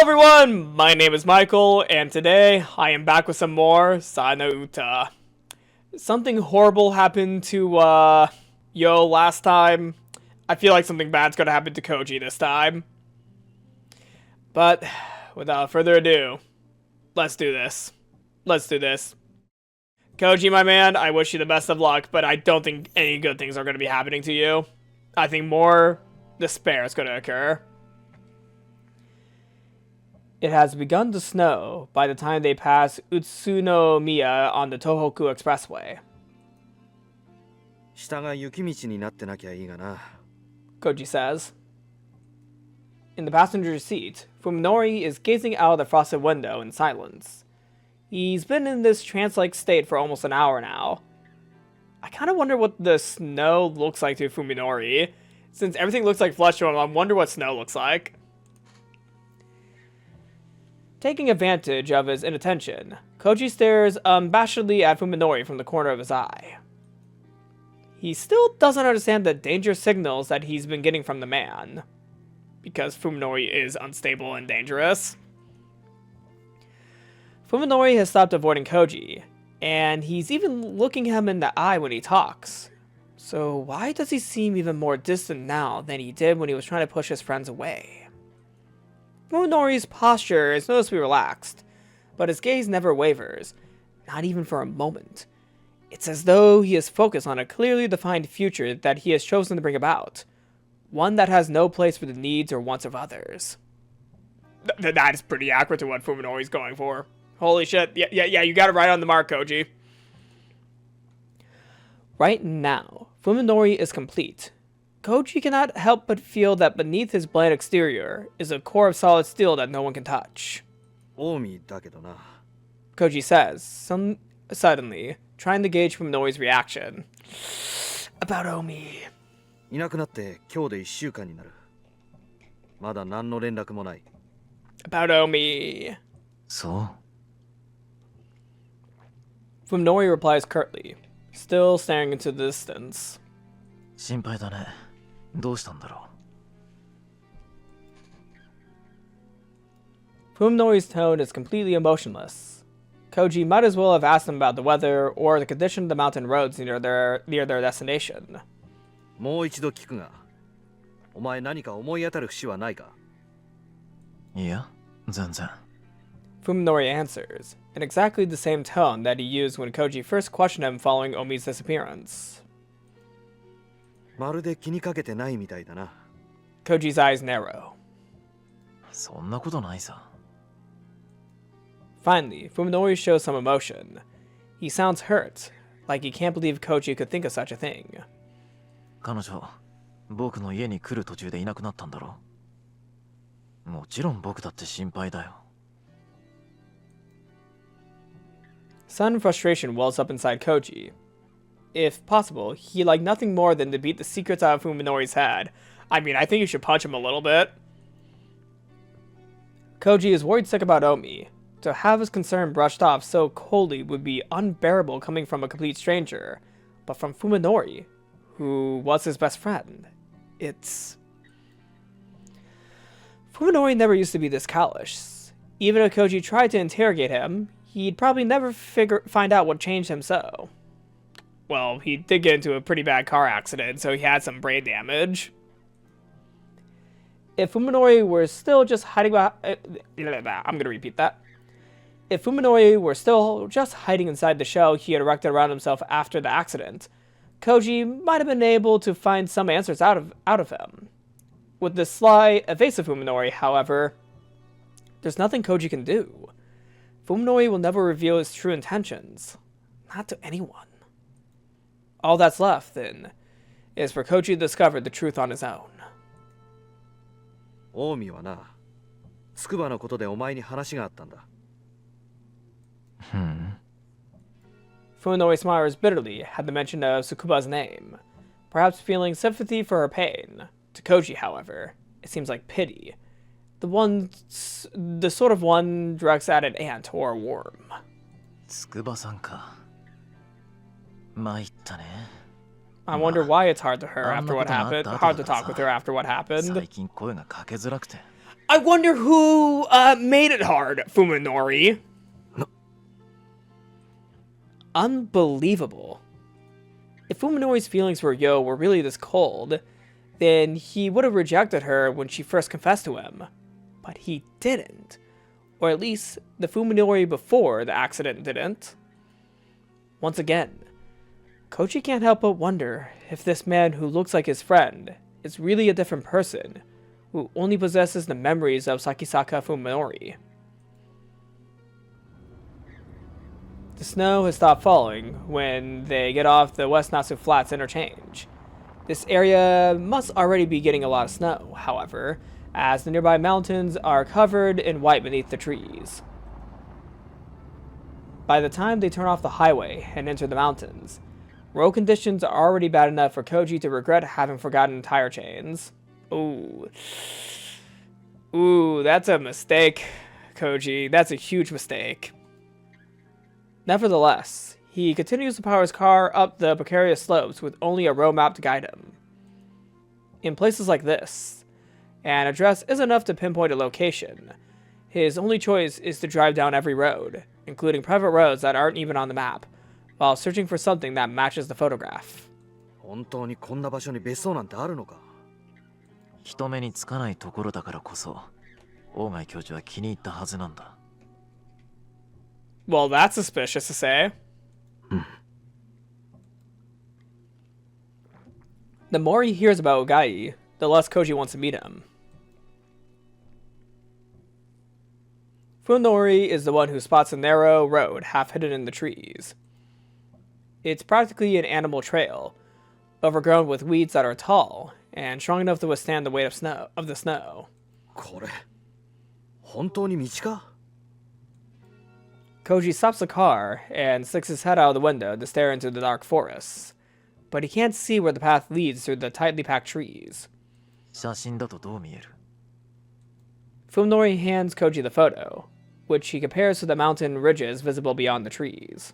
Hello everyone, my name is Michael, and today I am back with some more沙耶の唄. Something horrible happened to, Yo last time. I feel like something bad's gonna happen to Koji this time. But, without further ado, let's do this. Let's do this. Koji, my man, I wish you the best of luck, but I don't think any good things are gonna be happening to you. I think more despair is gonna occur. It has begun to snow by the time they pass Utsunomiya on the Tohoku Expressway. 下が雪道になってなきゃいいがな。 Koji says. In the passenger seat, Fuminori is gazing out of the frosted window in silence. He's been in this trance-like state for almost an hour now. I kind of wonder what the snow looks like to Fuminori. Since everything looks like flesh to him, I wonder what snow looks like. Taking advantage of his inattention, Koji stares unabashedly at Fuminori from the corner of his eye. He still doesn't understand the danger signals that he's been getting from the man, because Fuminori is unstable and dangerous. Fuminori has stopped avoiding Koji, and he's even looking him in the eye when he talks. So why does he seem even more distant now than he did when he was trying to push his friends away? Fuminori's posture is noticeably relaxed, but his gaze never wavers, not even for a moment. It's as though he is focused on a clearly defined future that he has chosen to bring about, one that has no place for the needs or wants of others. That is pretty accurate to what Fuminori's going for. Holy shit, yeah, you got it right on the mark, Koji. Right now, Fuminori is complete. Koji cannot help but feel that beneath his bland exterior is a core of solid steel that no one can touch. 近江だけどな。 Koji says, suddenly, trying to gauge Fuminori's reaction. About Omi. いなくなって今日で1週間になる。まだ何の連絡もない。 About Omi. そう。 Fuminori replies curtly, still staring into the distance. 心配だね。どうしたんだろう。 Fuminori's tone is completely emotionless. Koji might as well have asked him about the weather or the condition of the mountain roads near their destination. もう一度聞くが、お前何か思い当たる節はないか？いや、全然。 Fuminori answers, in exactly the same tone that he used when Koji first questioned him following Omi's disappearance. まるで気にかけてないみたいだな。 Koji's eyes narrow. そんなことないさ。 Finally, Fuminori shows some emotion. He sounds hurt, like he can't believe Koji could think of such a thing. 彼女、僕の家に来る途中でいなくなったんだろう。もちろん僕だって心配だよ。 Sudden frustration wells up inside Koji. If possible, he'd like nothing more than to beat the secrets out of Fuminori's head. I mean, I think you should punch him a little bit. Koji is worried sick about Omi. To have his concern brushed off so coldly would be unbearable coming from a complete stranger. But from Fuminori, who was his best friend, it's... Fuminori never used to be this callous. Even if Koji tried to interrogate him, he'd probably never find out what changed him so. Well, he did get into a pretty bad car accident, so he had some brain damage. If Fuminori were still just hiding behind... I'm gonna repeat that. If Fuminori were still just hiding inside the shell he had erected around himself after the accident, Koji might have been able to find some answers out of him. With the sly, evasive Fuminori, however, there's nothing Koji can do. Fuminori will never reveal his true intentions. Not to anyone. All that's left, then, is for Koji to discover the truth on his own. 近江はな、筑波のことでお前に話があったんだ。Fuminori smiles bitterly at the mention of Tsukuba's name, perhaps feeling sympathy for her pain. To Koji, however, it seems like pity. The sort of one directs at an ant or a worm. 筑波さんか。参ったね。 I wonder why it's hard to talk with her after what happened. 最近声がかけづらくて。I wonder who made it hard, Fuminori. Unbelievable. If Fuminori's feelings for Yo were really this cold, then he would have rejected her when she first confessed to him. But he didn't. Or at least, the Fuminori before the accident didn't. Once again, Koji can't help but wonder if this man who looks like his friend is really a different person, who only possesses the memories of Sakisaka Fuminori. The snow has stopped falling when they get off the West Natsu Flats interchange. This area must already be getting a lot of snow, however, as the nearby mountains are covered in white beneath the trees. By the time they turn off the highway and enter the mountains, road conditions are already bad enough for Koji to regret having forgotten tire chains. Ooh, that's a mistake, Koji. That's a huge mistake. Nevertheless, he continues to power his car up the precarious slopes with only a road map to guide him. In places like this, an address isn't enough to pinpoint a location. His only choice is to drive down every road, including private roads that aren't even on the map, while searching for something that matches the photograph. 本当にこんな場所に別荘なんてあるのか？人目につかないところだからこそ、大貝教授は気に入ったはずなんだ。Well, that's suspicious to say. The more he hears about Ogai, the less Koji wants to meet him. Fuminori is the one who spots a narrow road half hidden in the trees. It's practically an animal trail, overgrown with weeds that are tall and strong enough to withstand the weight of the snow. これ、本当に道か？ Koji stops the car and sticks his head out of the window to stare into the dark forests, but he can't see where the path leads through the tightly packed trees. 写真だとどう見える？ Fuminori hands Koji the photo, which he compares to the mountain ridges visible beyond the trees.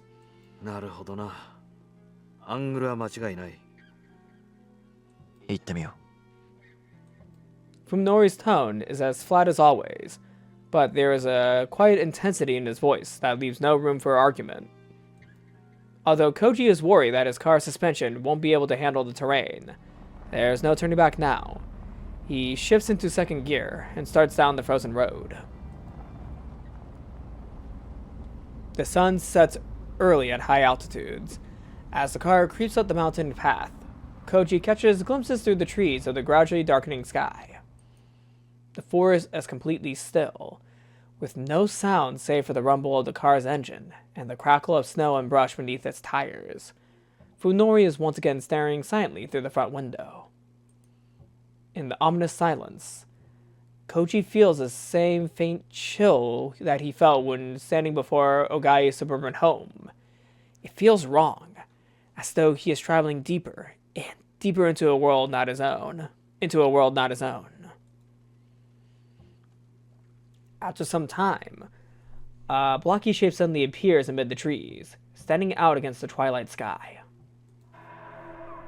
なるほどな。アングルは間違いない。行ってみよう。 Fuminori's tone is as flat as always, but there is a quiet intensity in his voice that leaves no room for argument. Although Koji is worried that his car's suspension won't be able to handle the terrain, there's no turning back now. He shifts into second gear and starts down the frozen road. The sun sets early at high altitudes. As the car creeps up the mountain path, Koji catches glimpses through the trees of the gradually darkening sky. The forest is completely still, with no sound save for the rumble of the car's engine and the crackle of snow and brush beneath its tires. Fuminori is once again staring silently through the front window. In the ominous silence, Koji feels the same faint chill that he felt when standing before Ogai's suburban home. It feels wrong, as though he is traveling deeper and deeper into a world not his own. After some time, a blocky shape suddenly appears amid the trees, standing out against the twilight sky.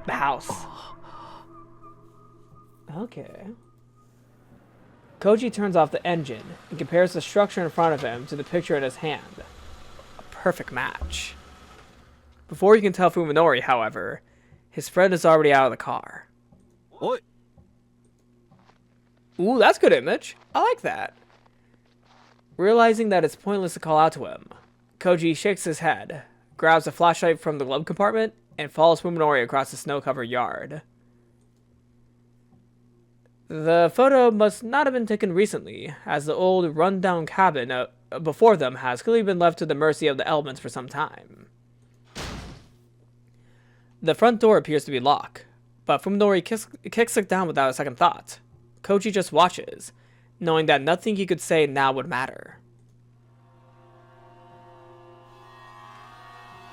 The house. Okay. Koji turns off the engine and compares the structure in front of him to the picture in his hand. A perfect match. Before you can tell Fuminori, however, his friend is already out of the car. Oi! Ooh, that's good image. I like that. Realizing that it's pointless to call out to him, Koji shakes his head, grabs a flashlight from the glove compartment, and follows Fuminori across the snow-covered yard. The photo must not have been taken recently, as the old run-down cabin before them has clearly been left to the mercy of the elements for some time. The front door appears to be locked, but Fuminori kicks it down without a second thought. Koji just watches, knowing that nothing he could say now would matter.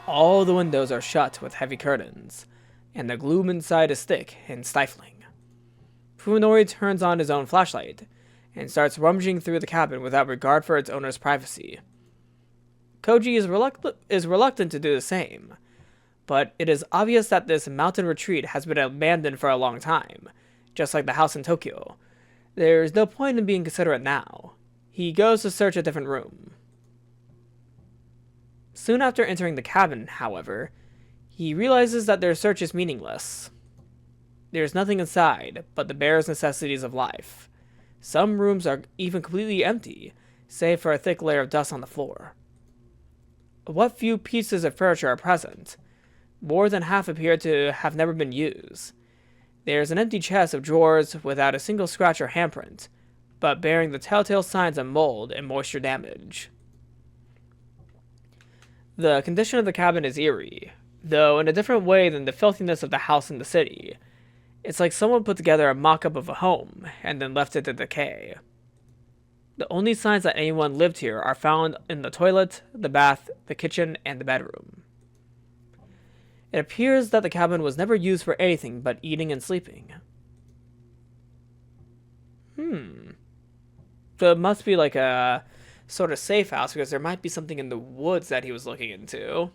All the windows are shut with heavy curtains, and the gloom inside is thick and stifling. Fuminori turns on his own flashlight, and starts rummaging through the cabin without regard for its owner's privacy. Koji is reluctant to do the same, but it is obvious that this mountain retreat has been abandoned for a long time, just like the house in Tokyo, There's no point in being considerate now. He goes to search a different room. Soon after entering the cabin, however, he realizes that their search is meaningless. There's nothing inside but the barest necessities of life. Some rooms are even completely empty, save for a thick layer of dust on the floor. What few pieces of furniture are present, more than half appear to have never been used. There's an empty chest of drawers without a single scratch or handprint, but bearing the telltale signs of mold and moisture damage. The condition of the cabin is eerie, though in a different way than the filthiness of the house in the city. It's like someone put together a mock-up of a home, and then left it to decay. The only signs that anyone lived here are found in the toilet, the bath, the kitchen, and the bedroom. It appears that the cabin was never used for anything but eating and sleeping. So it must be like a sort of safe house, because there might be something in the woods that he was looking into.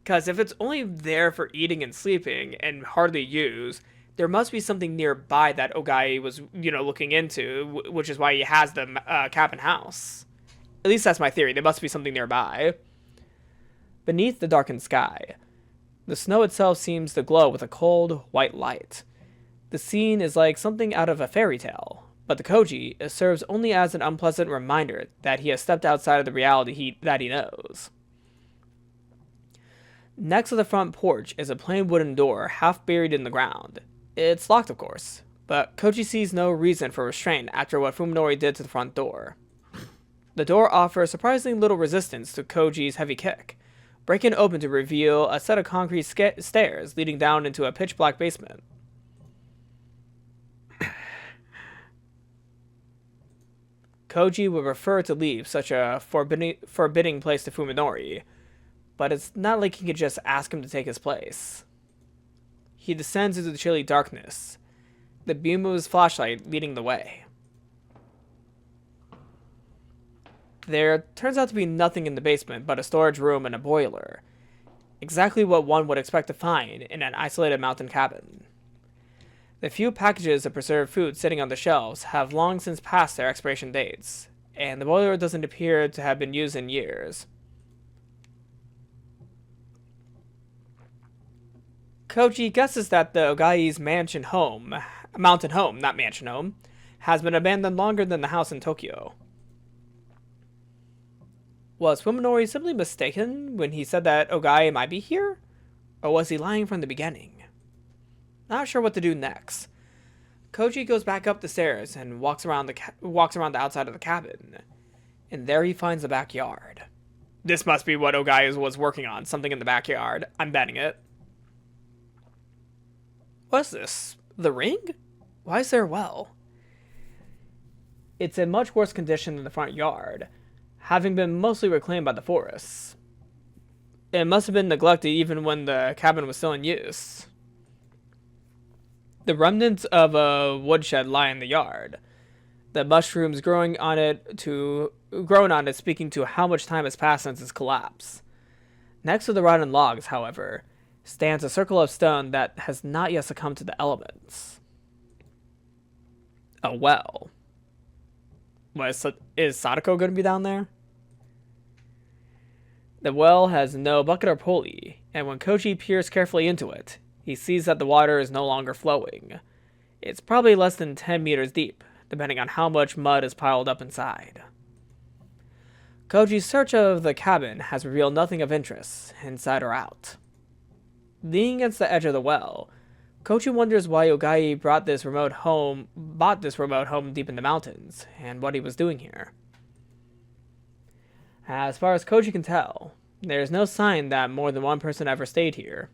Because if it's only there for eating and sleeping and hardly used, there must be something nearby that Ogai was, looking into, which is why he has the cabin house. At least that's my theory. There must be something nearby. Beneath the darkened sky, the snow itself seems to glow with a cold, white light. The scene is like something out of a fairy tale, but to Koji, it serves only as an unpleasant reminder that he has stepped outside of the reality that he knows. Next to the front porch is a plain wooden door half buried in the ground. It's locked, of course, but Koji sees no reason for restraint after what Fuminori did to the front door. The door offers surprisingly little resistance to Koji's heavy kick, breaking it open to reveal a set of concrete stairs leading down into a pitch-black basement. Koji would prefer to leave such a forbidding place to Fuminori, but it's not like he could just ask him to take his place. He descends into the chilly darkness, the beam of his flashlight leading the way. There turns out to be nothing in the basement but a storage room and a boiler, exactly what one would expect to find in an isolated mountain cabin. The few packages of preserved food sitting on the shelves have long since passed their expiration dates, and the boiler doesn't appear to have been used in years. Koji guesses that the Ogai's mountain home, has been abandoned longer than the house in Tokyo. Was Fuminori simply mistaken when he said that Ogai might be here? Or was he lying from the beginning? Not sure what to do next. Koji goes back up the stairs and walks around the outside of the cabin. And there he finds the backyard. This must be what Ogai was working on, something in the backyard. I'm betting it. What's this? The ring? Why is there a well? It's in much worse condition than the front yard, having been mostly reclaimed by the forests. It must have been neglected even when the cabin was still in use. The remnants of a woodshed lie in the yard. The mushrooms grown on it speaking to how much time has passed since its collapse. Next to the rotten logs, however, stands a circle of stone that has not yet succumbed to the elements. A well. Is Sadako going to be down there? The well has no bucket or pulley, and when Koji peers carefully into it, he sees that the water is no longer flowing. It's probably less than 10 meters deep, depending on how much mud is piled up inside. Koji's search of the cabin has revealed nothing of interest, inside or out. Leaning against the edge of the well, Koji wonders why Ogai bought this remote home deep in the mountains, and what he was doing here. As far as Koji can tell, there is no sign that more than one person ever stayed here.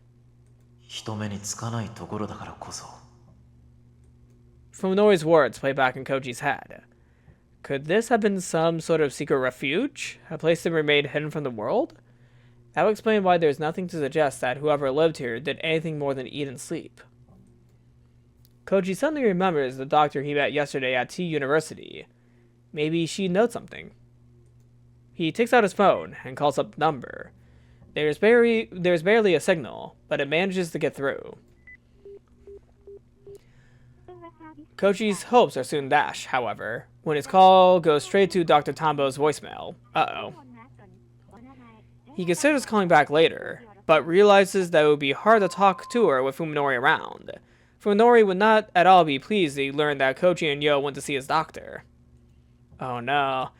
Fuminori's words play back in Koji's head. Could this have been some sort of secret refuge? A place that remained hidden from the world? That would explain why there's nothing to suggest that whoever lived here did anything more than eat and sleep. Koji suddenly remembers the doctor he met yesterday at T University. Maybe she knows something. He takes out his phone and calls up the number. There's barely a signal, but it manages to get through. Koji's hopes are soon dashed, however, when his call goes straight to Dr. Tambo's voicemail. Uh-oh. He considers calling back later, but realizes that it would be hard to talk to her with Fuminori around. Fuminori would not at all be pleased to learn that Koji and Yo went to see his doctor. Oh no.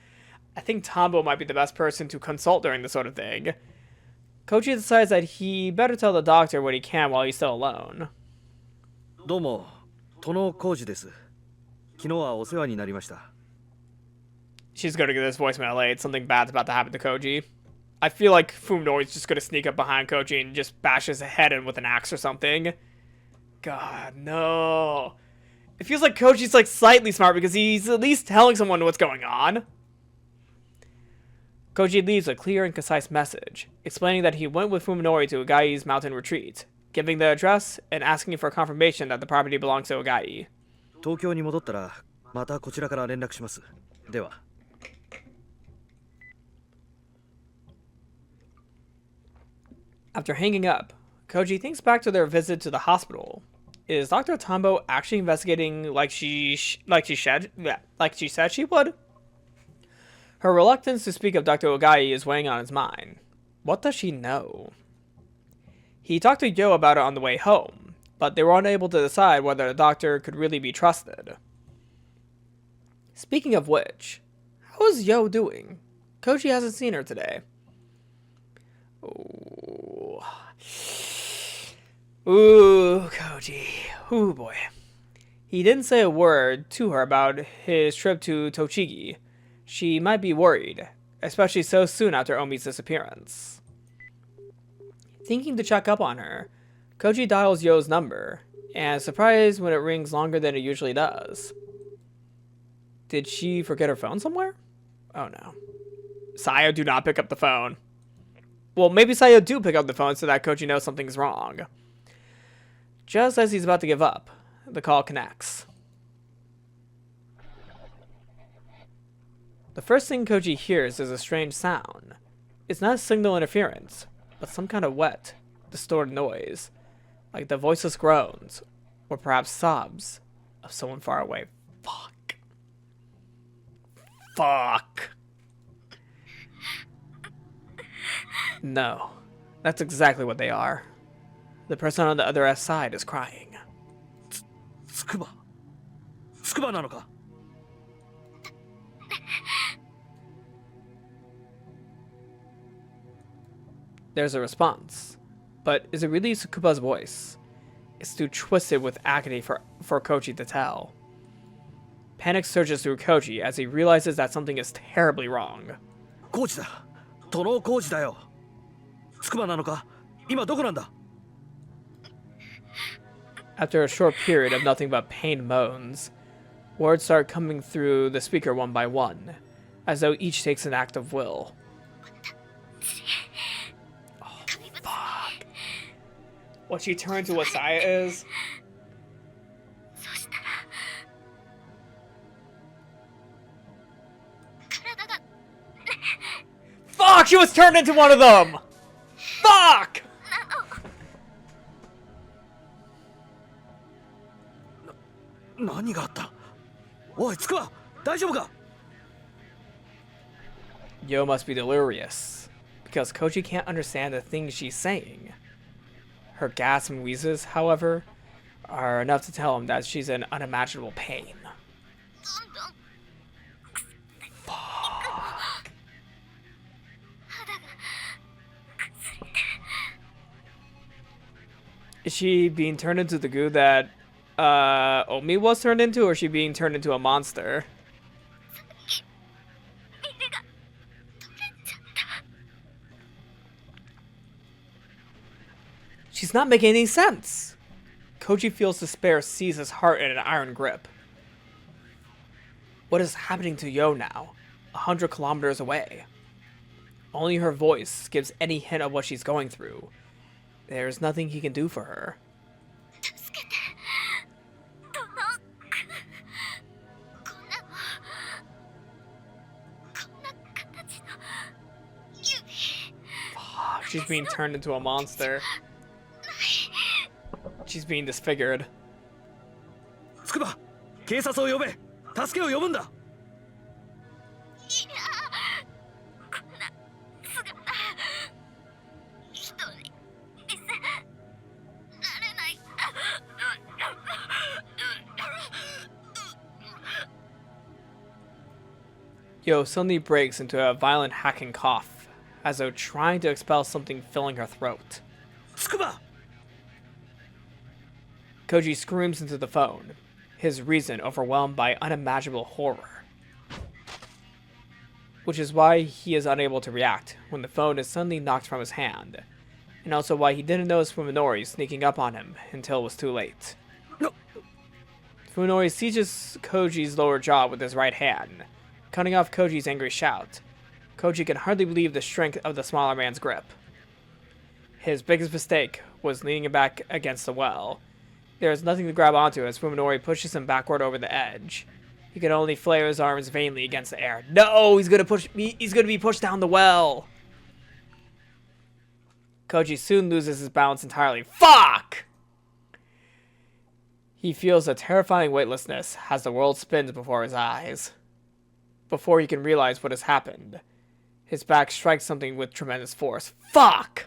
I think Tambo might be the best person to consult during this sort of thing. Koji decides that he better tell the doctor what he can while he's still alone. どうも、殿浩二です。昨日はお世話になりました。 She's gonna get this voicemail late. Something bad's about to happen to Koji. I feel like Fuminori's just gonna sneak up behind Koji and just bash his head in with an axe or something. God, no. It feels like Koji's like slightly smart because he's at least telling someone what's going on. Koji leaves a clear and concise message, explaining that he went with Fuminori to Ogai's mountain retreat, giving the address and asking for confirmation that the property belongs to Ogai. 東京に戻ったらまたこちらから連絡します。では。 After hanging up, Koji thinks back to their visit to the hospital. Is Dr. Tambo actually investigating like she said she would? Her reluctance to speak of Dr. Ogai is weighing on his mind. What does she know? He talked to Yo about it on the way home, but they were unable to decide whether the doctor could really be trusted. Speaking of which, how is Yo doing? Koji hasn't seen her today. Ooh, Koji. Ooh, boy. He didn't say a word to her about his trip to Tochigi. She might be worried, especially so soon after Omi's disappearance. Thinking to check up on her, Koji dials Yo's number, and is surprised when it rings longer than it usually does. Did she forget her phone somewhere? Oh no. Sayo, do not pick up the phone. Well, maybe Sayo do pick up the phone so that Koji knows something's wrong. Just as he's about to give up, the call connects. The first thing Koji hears is a strange sound. It's not signal interference, but some kind of wet, distorted noise, like the voiceless groans, or perhaps sobs, of someone far away. Fuck. Fuck. No, that's exactly what they are. The person on the other side is crying. つくばなのか There's a response, but is it really Tsukuba's voice? It's too twisted with agony for Koji to tell. Panic surges through Koji as he realizes that something is terribly wrong. 浩二だ。殿浩二だよ。つくばなのか今どこなんだ After a short period of nothing but pained moans, words start coming through the speaker one by one, as though each takes an act of will. Oh, fuck. What she turned to what Saya is? Fuck! She was turned into one of them! Fuck! 何があったおいつくば大丈夫か Yo must be delirious, because Koji can't understand the things she's saying. Her gasps and wheezes, however, are enough to tell him that she's in unimaginable pain. Fuck. Is she being turned into the goo that Omi was turned into, or is she being turned into a monster? She's not making any sense. Koji feels despair seize his heart in an iron grip. What is happening to Yo now, 100 kilometers away? Only her voice gives any hint of what she's going through. There's nothing he can do for her. Fuck, she's being turned into a monster. She's being disfigured. つくば警察を呼べ。助けを呼ぶんだ。Yo suddenly breaks into a violent hacking cough, as though trying to expel something filling her throat. Tsukuba! Koji screams into the phone, his reason overwhelmed by unimaginable horror. Which is why he is unable to react when the phone is suddenly knocked from his hand, and also why he didn't notice Fuminori sneaking up on him until it was too late. No. Fuminori seizes Koji's lower jaw with his right hand, cutting off Koji's angry shout. Koji can hardly believe the strength of the smaller man's grip. His biggest mistake was leaning him back against the well. There is nothing to grab onto as Fuminori pushes him backward over the edge. He can only flare his arms vainly against the air. No, he's gonna be pushed down the well. Koji soon loses his balance entirely. Fuck! He feels a terrifying weightlessness as the world spins before his eyes. Before he can realize what has happened, his back strikes something with tremendous force. Fuck!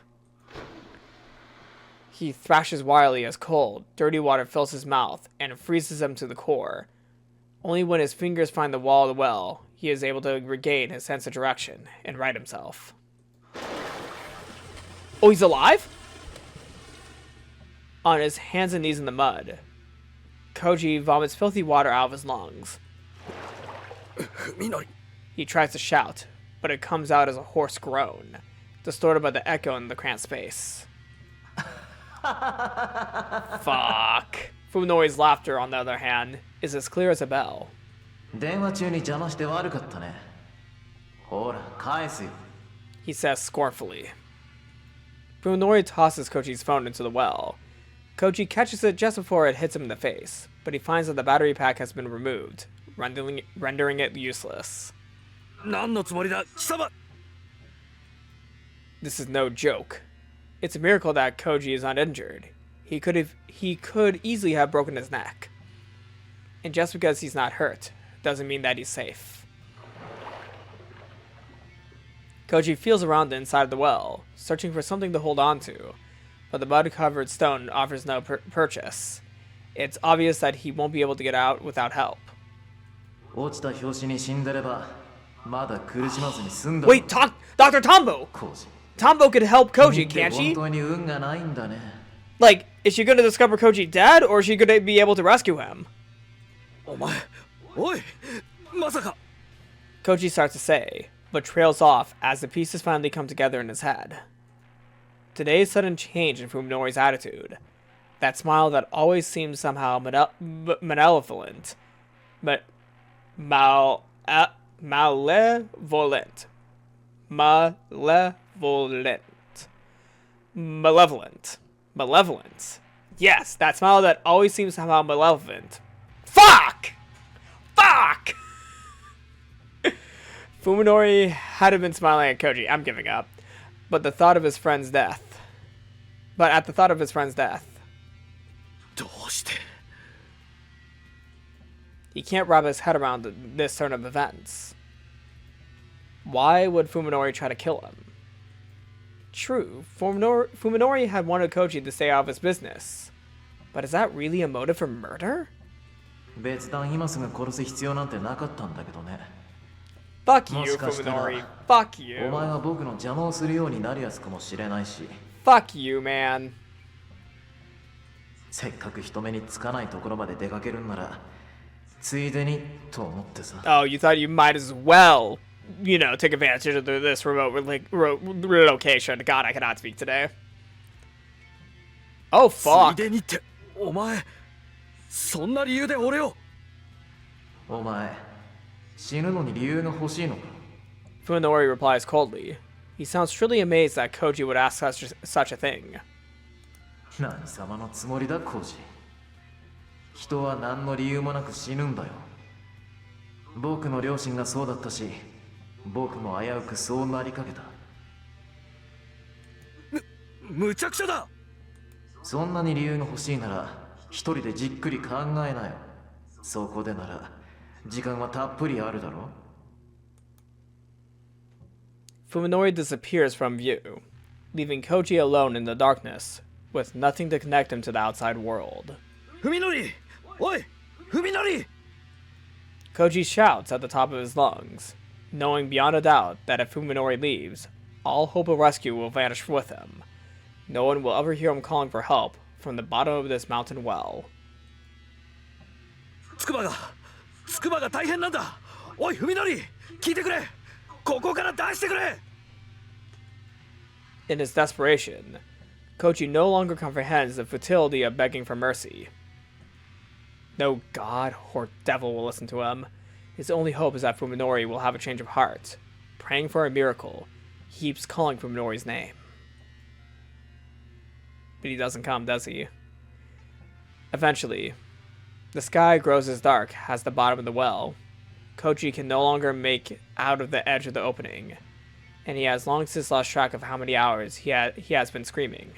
He thrashes wildly as cold, dirty water fills his mouth and freezes him to the core. Only when his fingers find the wall of the well, he is able to regain his sense of direction and right himself. Oh, he's alive? On his hands and knees in the mud, Koji vomits filthy water out of his lungs. Fuminori. He tries to shout, but it comes out as a hoarse groan, distorted by the echo in the cramped space. Fuck. Fuminori's laughter, on the other hand, is as clear as a bell. He says scornfully. Fuminori tosses Koji's phone into the well. Koji catches it just before it hits him in the face, but he finds that the battery pack has been removed, rendering it useless. This is no joke. It's a miracle that Koji is uninjured. He could easily have broken his neck. And just because he's not hurt, doesn't mean that he's safe. Koji feels around the inside of the well, searching for something to hold on to, but the mud-covered stone offers no purchase. It's obvious that he won't be able to get out without help. Wait, Dr. Tombo! Tombo could help Koji, can't she? Like, is she gonna discover Koji dead, or is she gonna be able to rescue him? Koji starts to say, but trails off as the pieces finally come together in his head. Today's sudden change in Fuminori's attitude, that smile that always seems somehow malevolent, but malevolent. Yes, that smile that always seems somehow malevolent. Fuck! Fuminori hadn't been smiling at Koji. I'm giving up. But at the thought of his friend's death. He can't wrap his head around this turn of events. Why would Fuminori try to kill him? True, Fuminori had wanted Koji to stay out of his business. But is that really a motive for murder? Fuck you, Fuminori. Fuck you. Fuck you, man. Oh, you thought you might as well, take advantage of this remote relocation. God, I cannot speak today. Oh, fuck. Fuminori replies coldly. He sounds truly amazed that Koji would ask such a thing. そこでなら時間はたっぷりあるだろ。 Fuminori disappears from view, leaving Koji alone in the darkness, with nothing to connect him to the outside world. ふみのり、おい、ふみのり。 Koji shouts at the top of his lungs, knowing beyond a doubt that if Fuminori leaves, all hope of rescue will vanish with him. No one will ever hear him calling for help from the bottom of this mountain well. 筑波が大変なんだ。おい、ふみのり、聞いてくれ。ここから出してくれ。 In his desperation, Koji no longer comprehends the futility of begging for mercy. No god or devil will listen to him. His only hope is that Fuminori will have a change of heart. Praying for a miracle, he keeps calling Fuminori's name. But he doesn't come, does he? Eventually, the sky grows as dark as the bottom of the well. Koji can no longer make out of the edge of the opening, and he has long since lost track of how many hours he has been screaming.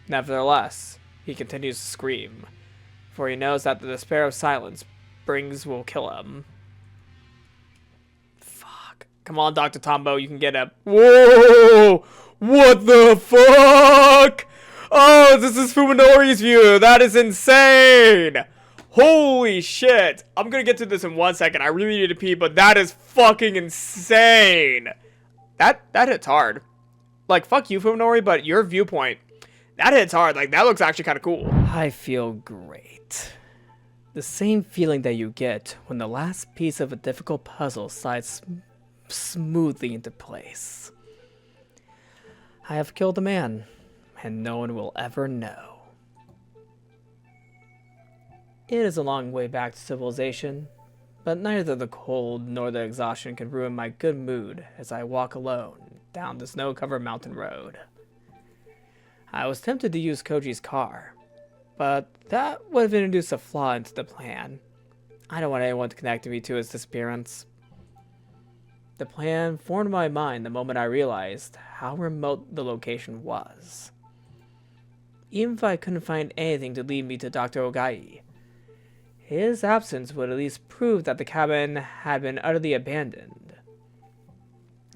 Nevertheless, he continues to scream, for he knows that the despair of silence brings will kill him. Fuck. Come on, Dr. Tombo, you can get him. Whoa! What the fuck? Oh, this is Fuminori's view. That is insane. Holy shit. I'm gonna get to this in 1 second. I really need to pee, but that is fucking insane. That hits hard. Like, fuck you, Fuminori, but your viewpoint, that hits hard. Like, that looks actually kind of cool. I feel great. The same feeling that you get when the last piece of a difficult puzzle slides smoothly into place. I have killed a man, and no one will ever know. It is a long way back to civilization, but neither the cold nor the exhaustion can ruin my good mood as I walk alone down the snow-covered mountain road. I was tempted to use Koji's car, but that would have introduced a flaw into the plan. I don't want anyone to connect me to his disappearance. The plan formed in my mind the moment I realized how remote the location was. Even if I couldn't find anything to lead me to Dr. Ogai, his absence would at least prove that the cabin had been utterly abandoned.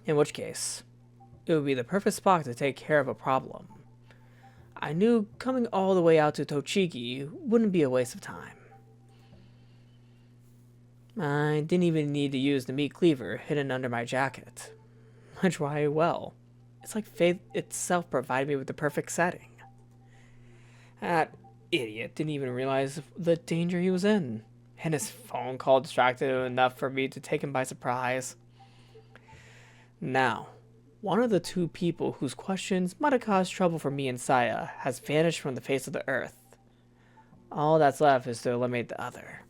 In which case, it would be the perfect spot to take care of a problem. I knew coming all the way out to Tochigi wouldn't be a waste of time. I didn't even need to use the meat cleaver hidden under my jacket. I tried well. It's like fate itself provided me with the perfect setting. That idiot didn't even realize the danger he was in, and his phone call distracted him enough for me to take him by surprise. Now, one of the two people whose questions might have caused trouble for me and Saya has vanished from the face of the earth. All that's left is to eliminate the other.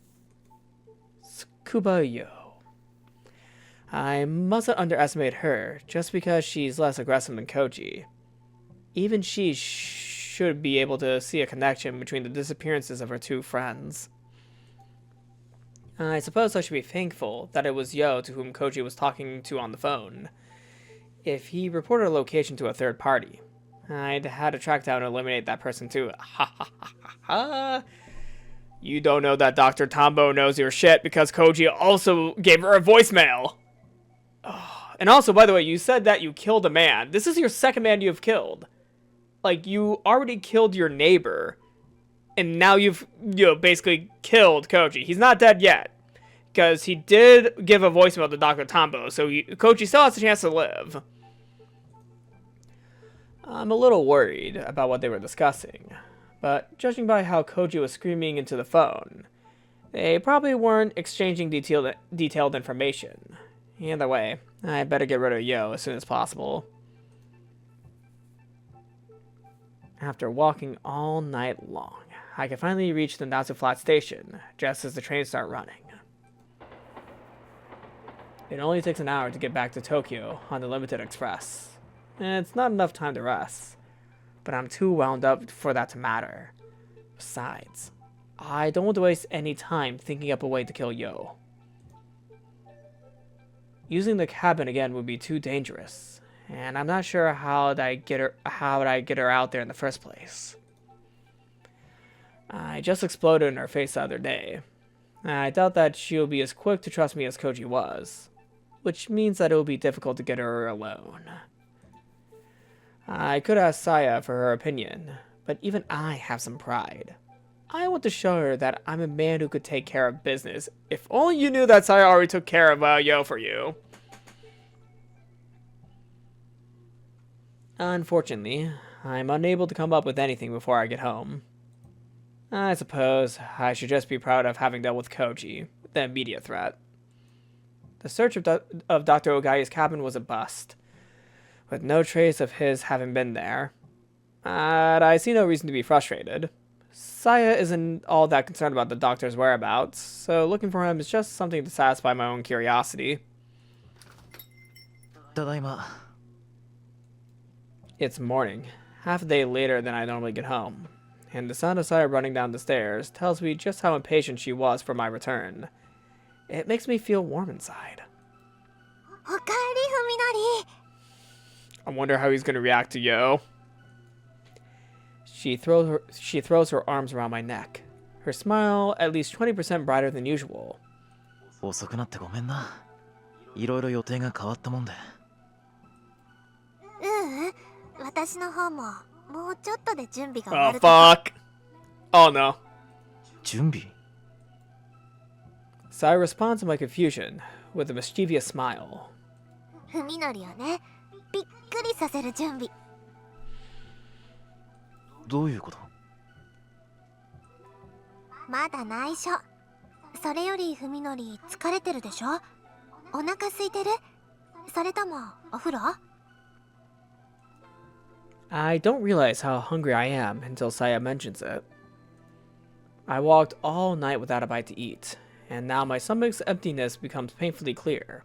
Tsukuba. I mustn't underestimate her just because she's less aggressive than Koji. Even she should be able to see a connection between the disappearances of her two friends. I suppose I should be thankful that it was Yo to whom Koji was talking to on the phone. If he reported a location to a third party, I'd had to track down and eliminate that person too. Ha ha ha ha ha. You don't know that Dr. Tombo knows your shit because Koji also gave her a voicemail. Oh, and also, by the way, you said that you killed a man. This is your second man you've killed. Like, you already killed your neighbor, and now you've, basically killed Koji. He's not dead yet, because he did give a voicemail to Dr. Tombo, so Koji still has a chance to live. I'm a little worried about what they were discussing, but judging by how Koji was screaming into the phone, they probably weren't exchanging detailed information. Either way, I better get rid of Yo as soon as possible. After walking all night long, I can finally reach the Natsu Flat station, just as the trains start running. It only takes an hour to get back to Tokyo on the Limited Express, and it's not enough time to rest, but I'm too wound up for that to matter. Besides, I don't want to waste any time thinking up a way to kill Yo. Using the cabin again would be too dangerous, and I'm not sure how would I get her out there in the first place. I just exploded in her face the other day, I doubt that she'll be as quick to trust me as Koji was, which means that it will be difficult to get her alone. I could ask Saya for her opinion, but even I have some pride. I want to show her that I'm a man who could take care of business. If only you knew that Saya already took care of Yo for you. Unfortunately, I'm unable to come up with anything before I get home. I suppose I should just be proud of having dealt with Koji, the immediate threat. The search of Dr. Ogai's cabin was a bust, with no trace of his having been there. But I see no reason to be frustrated. Saya isn't all that concerned about the doctor's whereabouts, so looking for him is just something to satisfy my own curiosity. Tadaima. It's morning, half a day later than I normally get home, and the sound of Saya running down the stairs tells me just how impatient she was for my return. It makes me feel warm inside. Okai, Fuminori. I wonder how he's going to react to Yo. She throws her arms around my neck, her smile at least 20% brighter than usual. 遅くなってごめんな。いろいろ予定が変わったもんで。私の方ももうちょっとで準備が終 Oh, わるとか。 fuck. Oh, no. 準備 Saya responds to my confusion with a mischievous smile. ふみのりをね、びっくりさせる準備。どういうこと？まだ内緒。それよりふみのり疲れてるでしょ？お腹空いてる？それともお風呂？ I don't realize how hungry I am until Saya mentions it. I walked all night without a bite to eat, and now my stomach's emptiness becomes painfully clear.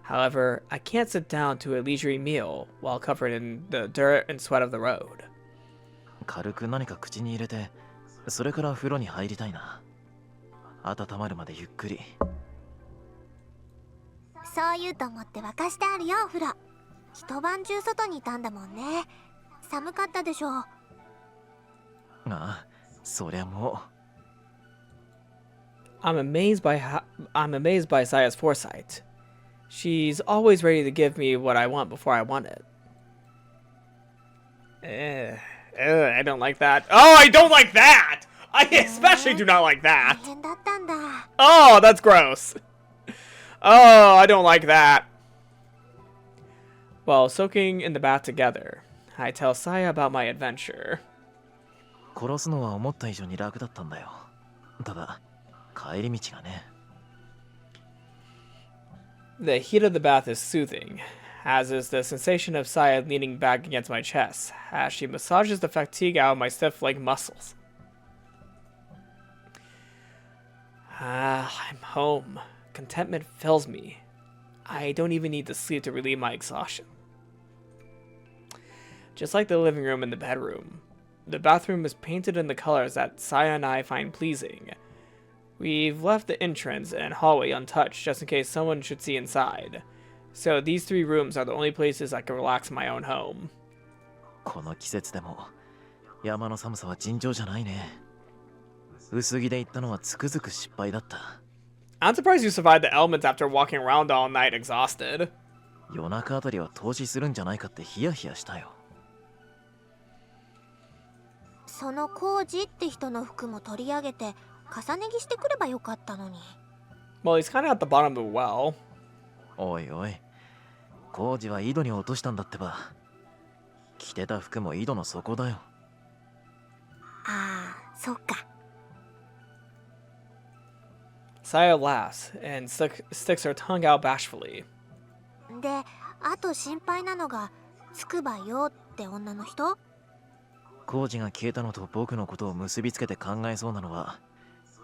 However, I can't sit down to a leisurely meal while covered in the dirt and sweat of the road. 軽く何か口に入れて、それから風呂に入りたいな。温まるまでゆっくり。そう言うと思って沸かしてあるよ、お風呂。一晩中外にいたんだもんね。寒かったでしょ。ああ、そりゃもう。I'm amazed by Saya's foresight. She's always ready to give me what I want before I want it. I don't like that. Oh, I don't like that! I especially do not like 大 that. 変だったんだ。 Oh, that's gross. Oh, I don't like that. While soaking in the bath together, I tell Saya about my adventure. 殺すのは思った以上に楽だったんだよ。ただ、帰り道がね。The heat of the bath is soothing, as is the sensation of Saya leaning back against my chest as she massages the fatigue out of my stiff leg muscles. I'm home. Contentment fills me. I don't even need to sleep to relieve my exhaustion. Just like the living room and the bedroom, the bathroom is painted in the colors that Saya and I find pleasing. We've left the entrance and hallway untouched just in case someone should see inside. So these three rooms are the only places I can relax in my own home. この季節でも山の寒さは尋常じゃないね。薄着で行ったのはつくづく失敗だった。I'm surprised you survived the elements after walking around all night exhausted. 夜中あたりは投資するんじゃないかってヒヤヒヤしたよ。そのコウジって人の服も取り上げて重ね着してくればよかったのに。 Well, he's kind of at the bottom of the well. おいおい、コウジは井戸に落としたんだってば。着てた服も井戸の底だよ。ああ、そっか。 Saya laughs and sticks her tongue out bashfully. で、あと心配なのがつくばよって女の人。コウジが消えたのと僕のことを結びつけて考えそうなのは、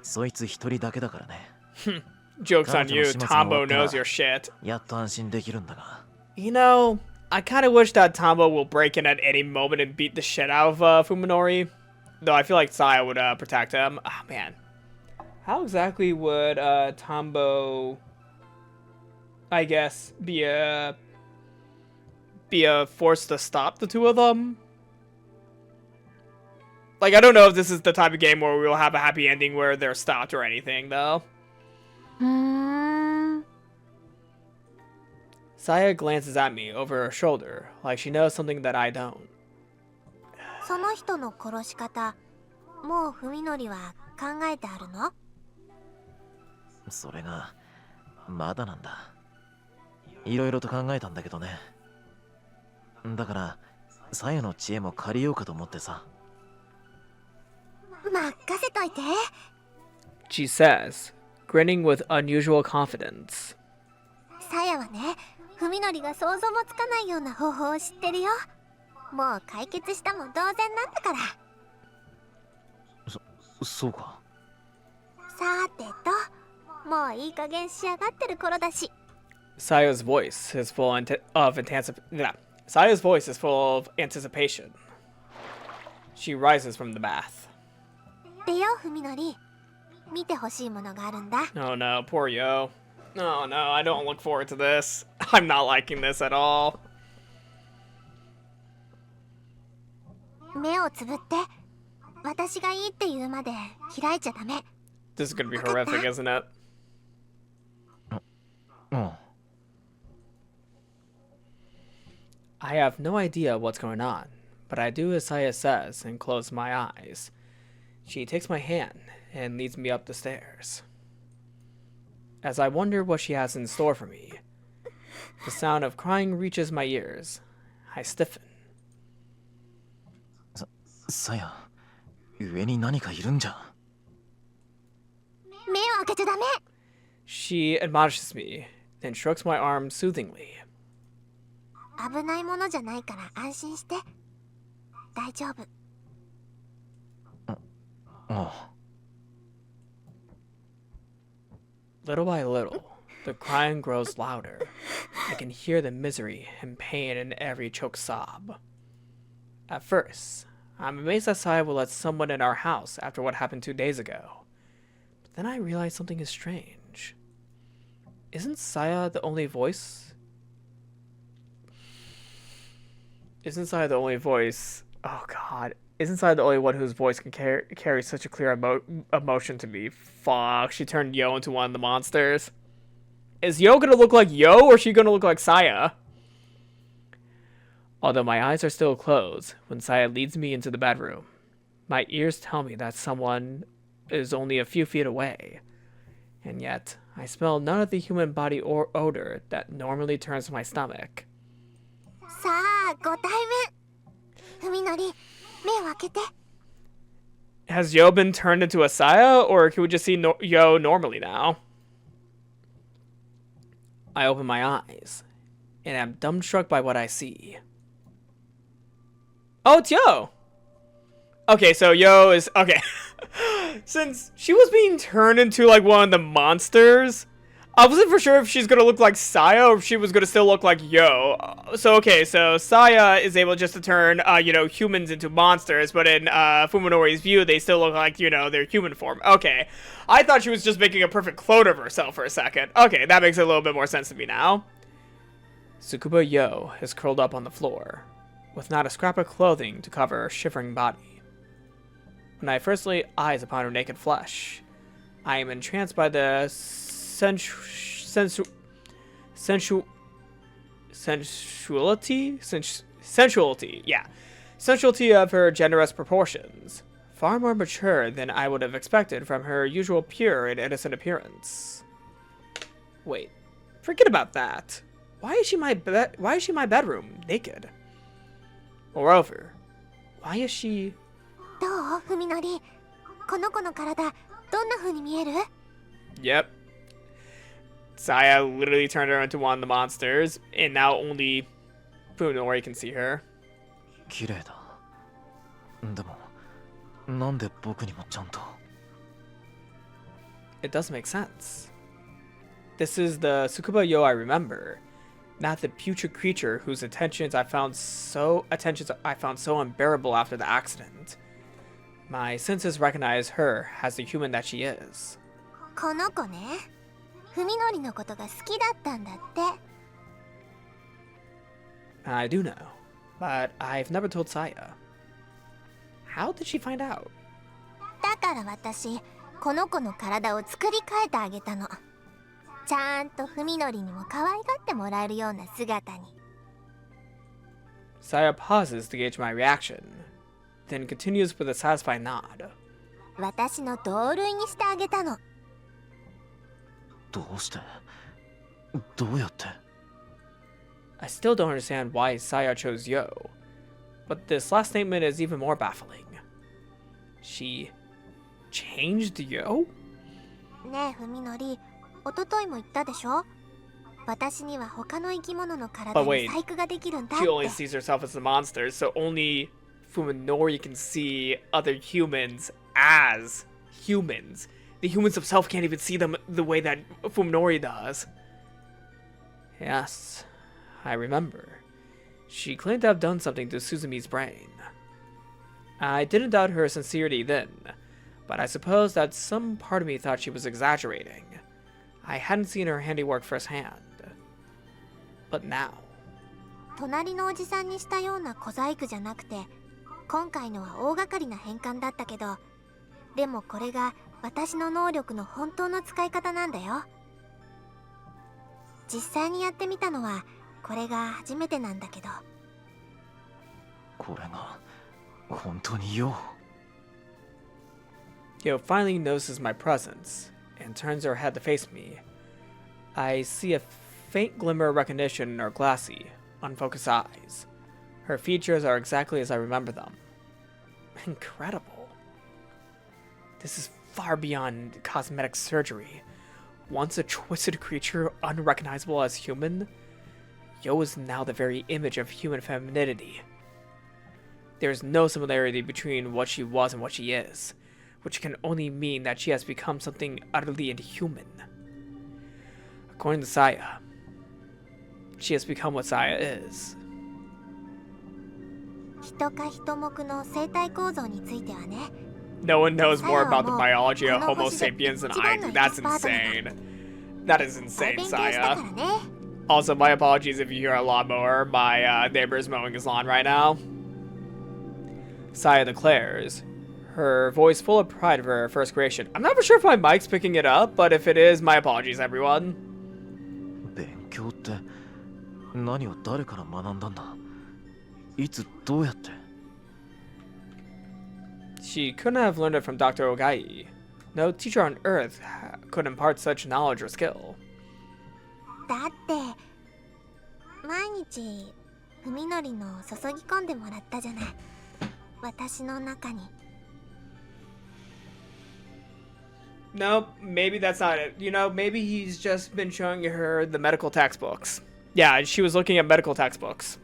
そいつ一人だけだからね。Joke's on you, Tombo knows your shit. やっと安心できるんだが。You know, I kind of wish that Tombo will break in at any moment and beat the shit out of Fuminori. Though I feel like Saya would protect him. Ah, man. How exactly would Tombo, I guess, be a force to stop the two of them? Like, I don't know if this is the type of game where we'll have a happy ending where they're stopped or anything, though. Saya glances at me over her shoulder, like she knows something that I don't. その人の殺し方、もう文則は考えてあるの？それがまだなんだ。いろいろと考えたんだけどね。だからサヤの知恵も借りようかと思ってさ。任せといて。She says, grinning with unusual confidence. さやはね、文則が想像もつかないような方法を知ってるよ。もう解決したも同然なんだから。そうか。さてと、もういい加減仕上がってる頃だし。Saya's voice is full Saya's voice is full of anticipation. She rises from the bath. でよ、文則。見てほしいものがあるんだ。Oh no, poor Yo. Oh no, I don't look forward to this. I'm not liking this at all. 目をつぶって。私がいいって言うまで開いちゃダメ。This is gonna be horrific, isn't it? I have no idea what's going on, but I do as Saya says and close my eyes. She takes my hand and leads me up the stairs. As I wonder what she has in store for me, the sound of crying reaches my ears. I stiffen. サヤ、上に何かいるんじゃ。目を開けちゃダメ。She admonishes me, then strokes my arm soothingly. 危ないものじゃないから安心して。大丈夫。Little by little, the crying grows louder. I can hear the misery and pain in every choked sob. At first, I'm amazed that Saya will let someone in our house after what happened 2 days ago. But then I realize something is strange. Isn't Saya the only voice? Isn't Saya the only voice? Oh god. Isn't Saya the only one whose voice can carry such a clear emotion to me? Fuck, she turned Yo into one of the monsters. Is Yo gonna look like Yo, or is she gonna look like Saya? Although my eyes are still closed, when Saya leads me into the bedroom, my ears tell me that someone is only a few feet away. And yet, I smell none of the human body or odor that normally turns my stomach. さあ、ご対面。文則、目を開けて。Has Yo been turned into a Saya, or can we just see Yo normally now? I open my eyes, and am dumbstruck by what I see. Oh, it's Yo! Okay, so Yo is... Okay. Since she was being turned into, like, one of the monsters, I wasn't for sure if she's gonna look like Saya or if she was gonna still look like Yo. So, okay, so Saya is able just to turn, humans into monsters, but in Fuminori's view, they still look like, their human form. Okay. I thought she was just making a perfect clone of herself for a second. Okay, that makes a little bit more sense to me now. Tsukuba Yo is curled up on the floor, with not a scrap of clothing to cover her shivering body. When I first lay eyes upon her naked flesh, I am entranced by the sensuality of her generous proportions, far more mature than I would have expected from her usual pure and innocent appearance. Wait, forget about that. Why is she in my bedroom naked? Moreover, why is she... どう、文則。この子の体、どんな風に見える？ Yep. Saya literally turned her into one of the monsters, and now only Fuminori can see her. 綺麗だ。でも、なんで僕にもちゃんと。It does make sense. This is the Tsukuba Yo I remember, not the putrid creature whose attentions I found so unbearable after the accident. My senses recognize her as the human that she is. この子ね。文則のことが好きだったんだって。I do know, but I've never told Saya. How did she find out? だから私、この子の体を作り変えてあげたの。ちゃんと文則にも可愛がってもらえるような姿に。 Saya pauses to gauge my reaction, then continues with a satisfied nod. 私の同類にしてあげたの。どうしてどうやって I still don't understand why Saya chose Yo, but this last statement is even more baffling. She changed Yo? ねえ文則、一昨日も言ったでしょ。私には他の生き物の体 But に wait, 細工ができるんだっ she only て。 sees herself as a monster, so only Fuminori can see other humans as humans. The humans themselves can't even see them the way that Fuminori does. Yes, I remember. She claimed to have done something to Suzumi's brain. I didn't doubt her sincerity then, but I suppose that some part of me thought she was exaggerating. I hadn't seen her handiwork firsthand. But now. 隣のおじさんにしたような小細工じゃなくて、今回のは大掛かりな変換だったけど、でもこれが私の能力の本当の使い方なんだよ。実際にやってみたのはこれが初めてなんだけど。これが本当によ。 Yo finally notices my presence and turns her head to face me. I see a faint glimmer of recognition in her glassy, unfocused eyes. Her features are exactly as I remember them. Incredible. This is far beyond cosmetic surgery. Once a twisted creature unrecognizable as human, Yo is now the very image of human femininity. There is no similarity between what she was and what she is, which can only mean that she has become something utterly inhuman. According to Saya, she has become what Saya is. 人か人目の生態構造についてはね。 No one knows more about the biology of Homo sapiens than I do. That's insane. That is 大 insane, 勉強したか Saya. らね。 Also, my apologies if you hear a lawnmower. My neighbor is mowing his lawn right now. Saya declares, her voice full of pride of her first creation. I'm not sure if my mic's picking it up, but if it is, my apologies, everyone. 勉強って何を誰から学んだんだいつどうやって She couldn't have learned it from Dr. Ogai. No teacher on Earth could impart such knowledge or skill. だって毎日文則の注ぎ込んでもらったじゃない。私の中に。 Nope, maybe that's not it. You know, maybe he's just been showing her the medical textbooks. Yeah, she was looking at medical textbooks.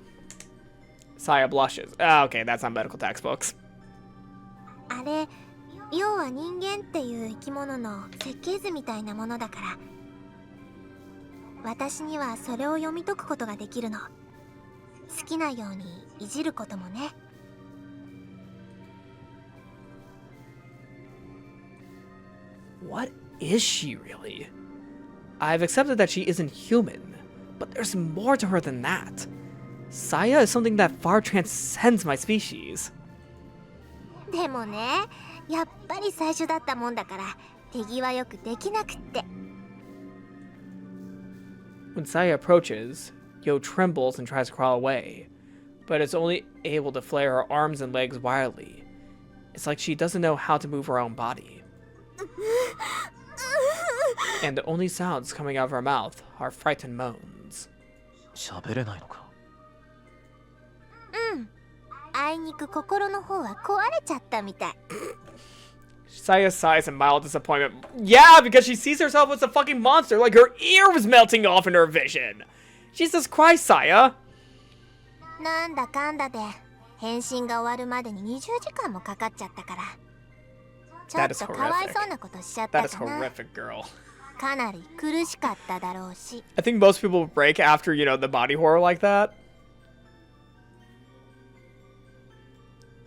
Saya blushes. Ah, okay, that's not medical textbooks. あれ、要は人間っていう生き物の設計図みたいなものだから。私にはそれを読み解くことができるの。好きなようにいじることもね。 What is she really? I've accepted that she isn't human, but there's more to her than that. Saya is something that far transcends my species. でもね、やっぱり最初だったもんだから手際よくできなくって。 When Saya approaches, Yo trembles and tries to crawl away, but is only able to flare her arms and legs wildly. It's like she doesn't know how to move her own body. And the only sounds coming out of her mouth are frightened moans. 喋れないのかうん。あいにく心の方は壊れちゃったみたい。 Saya sighs in mild disappointment. Yeah, because she sees herself as a fucking monster, like her ear was melting off in her vision. Jesus Christ, Saya. なんだかんだで変身が終わるまでに20時間もかかっちゃったから。ちょっ That is とかわい horrific. そうなことしちゃった That is かな。 horrific, girl. かなり苦しかっただろうし。 I think most people break after, you know, the body horror like that.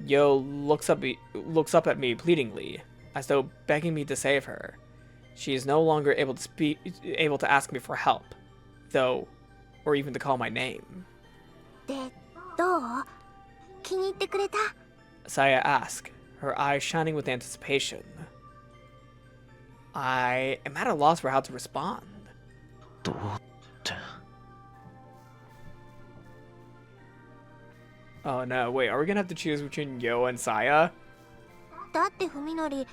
Yo looks up at me pleadingly, as though begging me to save her. She is no longer able to ask me for help, though, or even to call my name. で、どう？気に入ってくれた？ Saya asks, her eyes shining with anticipation. I am at a loss for how to respond. どうって。 Oh no, wait, are we gonna have to choose between Yo and Saya? だって文則、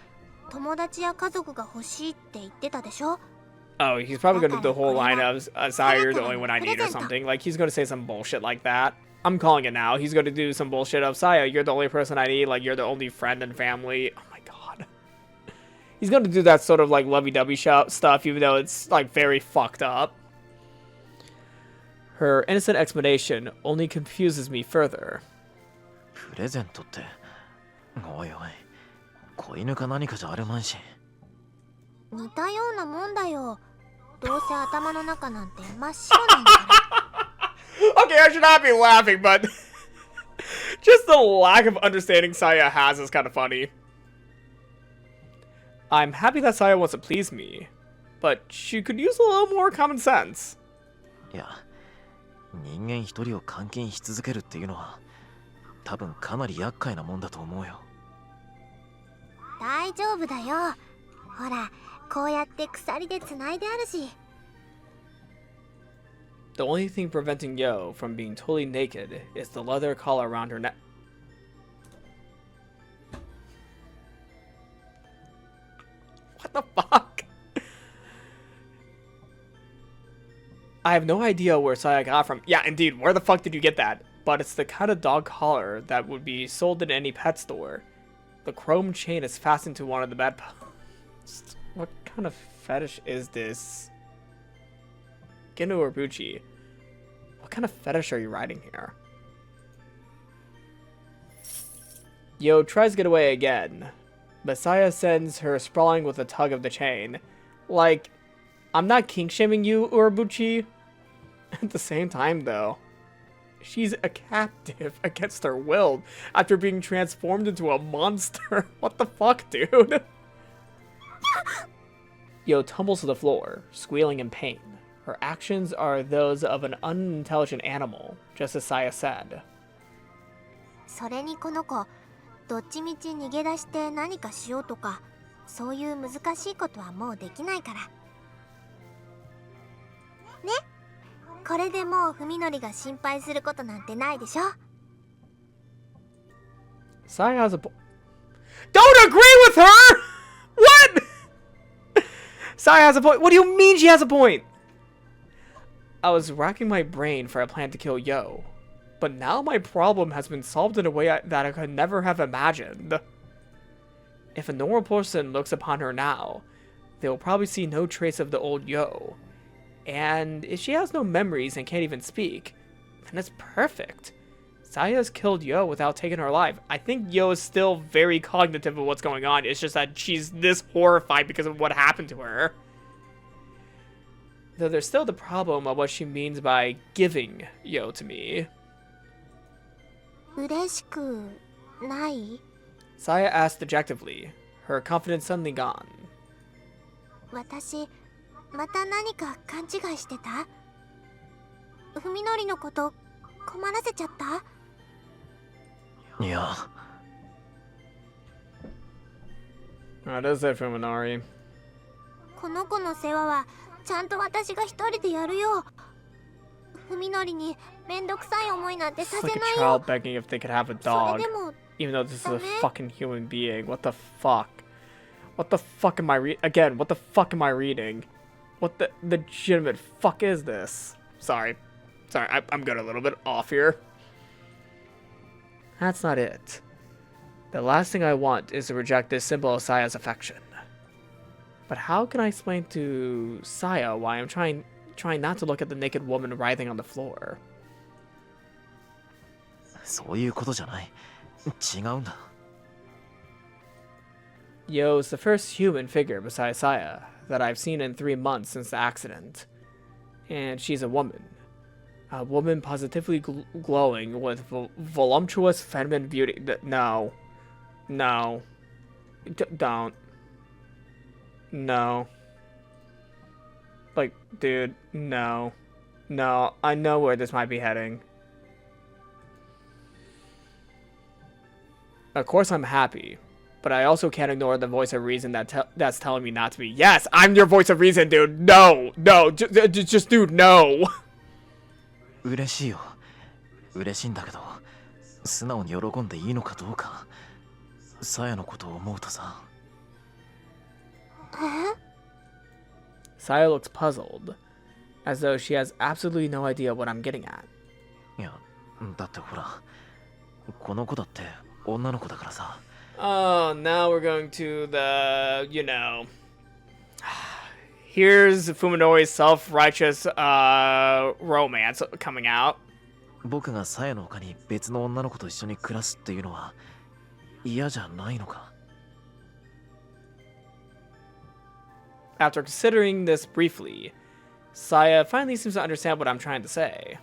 友達や家族が欲しいって言ってたでしょ。 Oh, he's probably gonna do the whole line of Saya, you're the only one I need or something. Like, he's gonna say some bullshit like that. I'm calling it now. He's gonna do some bullshit of Saya, you're the only person I need, like, you're the only friend and family. Oh my god. He's gonna do that sort of, like, lovey-dovey stuff, even though it's, like, very fucked up. Her innocent explanation only confuses me further. プレゼントって、おいおい、子犬か何かじゃあるまんし。似たようなもんだよ。どうせ頭の中なんて真っ白なんだから。Okay, I should not be laughing, but just the lack of understanding Saya has is kind of funny. I'm happy that Saya wants to please me, but she could use a little more common sense. いや、人間一人を監禁し続けるっていうのは、多分かなり厄介なもんだと思うよ。大丈夫だよ。ほら、こうやって鎖でつないであるし。The only thing preventing Yo from being totally naked is the leather collar around her neck. What the fuck? I have no idea where Saya got from. Yeah, indeed, where the fuck did you get that? But it's the kind of dog collar that would be sold in any pet store. The chrome chain is fastened to one of the bedposts. What kind of fetish is this? Genu Urbuchi, what kind of fetish are you riding here? Yo tries to get away again, but Saya sends her sprawling with a tug of the chain. Like, I'm not kink-shaming you, Urbuchi. At the same time, though, she's a captive against her will after being transformed into a monster. What the fuck, dude? Yo tumbles to the floor, squealing in pain. Her actions are those of an unintelligent animal, just as Saya said. それにこの子、どっちみち逃げ出して何かしようとか、そういう難しいことはもうできないから。ね？これでもう文則が心配することなんてないでしょ？ Saya has a Don't agree with her! What? Saya has a point. What do you mean she has a point? I was racking my brain for a plan to kill Yo, but now my problem has been solved in a way that I could never have imagined. If a normal person looks upon her now, they will probably see no trace of the old Yo. And if she has no memories and can't even speak, then it's perfect. Saya's killed Yo without taking her life. I think Yo is still very cognitive of what's going on. It's just that she's this horrified because of what happened to her. Though there's still the problem of what she means by giving Yo to me. 嬉しくない？ Saya asked dejectively, her confidence suddenly gone. 私、また何か勘違いしてた？文則のこと困らせちゃった？いや。That is it, Fuminori. この子の世話はちゃんと私が一人でやるよ。文則にめんどくさい思いなんてさ It's せ like な a いよ。 child begging if they could have a そ dog, れでも even though this is a Dame. fucking human being. What the fuck? What the fuck am I again, what the fuck am I reading? What the legitimate fuck is this? Sorry, I'm getting a little bit off here. That's not it. The last thing I want is to reject this symbol of Saya's affection. But how can I explain to Saya why I'm trying not to look at the naked woman writhing on the floor? そういうことじゃない。違うんだ。Yo's the first human figure besides Saya that I've seen in 3 months since the accident. And she's a woman. A woman positively glowing with voluptuous feminine beauty. No. No. Don't. No. Like, dude, no. No, I know where this might be heading. Of course I'm happy. but I also can't ignore the voice of reason that's telling me not to be. Yes, I'm your voice of reason, dude. No, just dude, no. 嬉しいよ。嬉しいんだけど、素直に喜んでいいのかどうか。さやのことを思うとさ。Saya looks puzzled, as though she has absolutely no idea what I'm getting at. いや、だってほら、この子だって女の子だからさ。Oh, now we're going to the, you know. Here's Fuminori's self-righteous romance coming out. 僕がさやの他に別の女の子と一緒に暮らすっていうのは嫌じゃないのか。After considering this briefly, Saya finally seems to understand what I'm trying to say.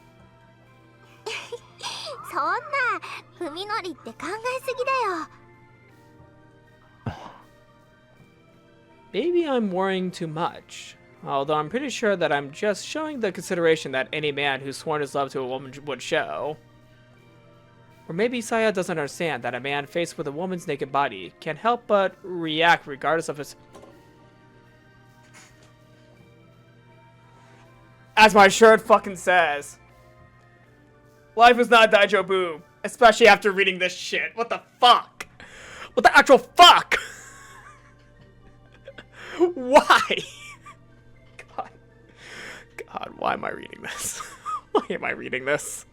そんな、ふみのりって考えすぎだよ。Maybe I'm worrying too much, although I'm pretty sure that I'm just showing the consideration that any man who's sworn his love to a woman would show. Or maybe Saya doesn't understand that a man faced with a woman's naked body can't help but react regardless of his... As my shirt fucking says. Life is not Daijobu, especially after reading this shit. What the fuck? What the actual fuck? Why? God, why am I reading this? Why am I reading this?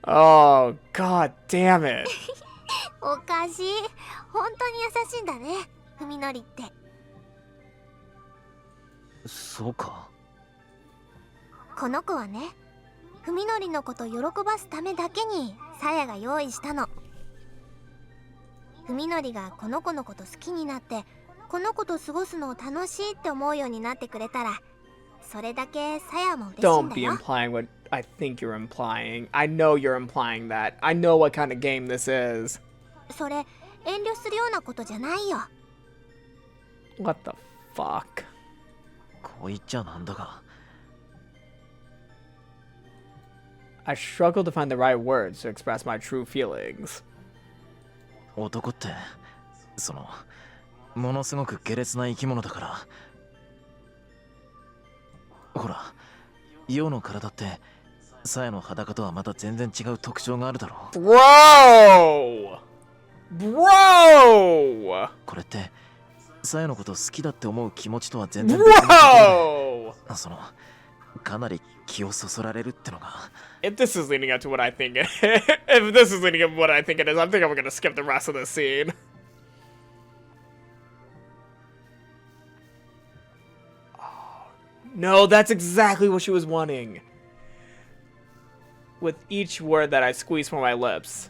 Oh, god damn it. おかしい。本当に優しいんだね、ふみのりって。そうか。この子はね、ふみのりのこと喜ばすためだけにさやが用意したの。ふみのりがこの子のこと好きになって、この子と過ごすのを楽しいって思うようになってくれたら、それだけさやも嬉しいん Don't だ be よ。 implying what I think you're implying. I know you're implying that. I know what kind of game this is. それ遠慮するようなことじゃないよ。What the fuck? こう言っちゃなんだが。I struggle to find the right words to express my true feelings. 男ってそのものすごく下劣な生き物だから。ほら、陽の体ってサヤの裸とはまた全然違う特徴があるだろう。Bro! これってサヤのこと好きだって思う気持ちとは全然別のことで、そのかなり気をそそられるってのが。If this is leading up to what I think it, if this is leading up to what I think it is, I think I'm gonna skip the rest of the scene. No, that's exactly what she was wanting. With each word that I squeeze from my lips,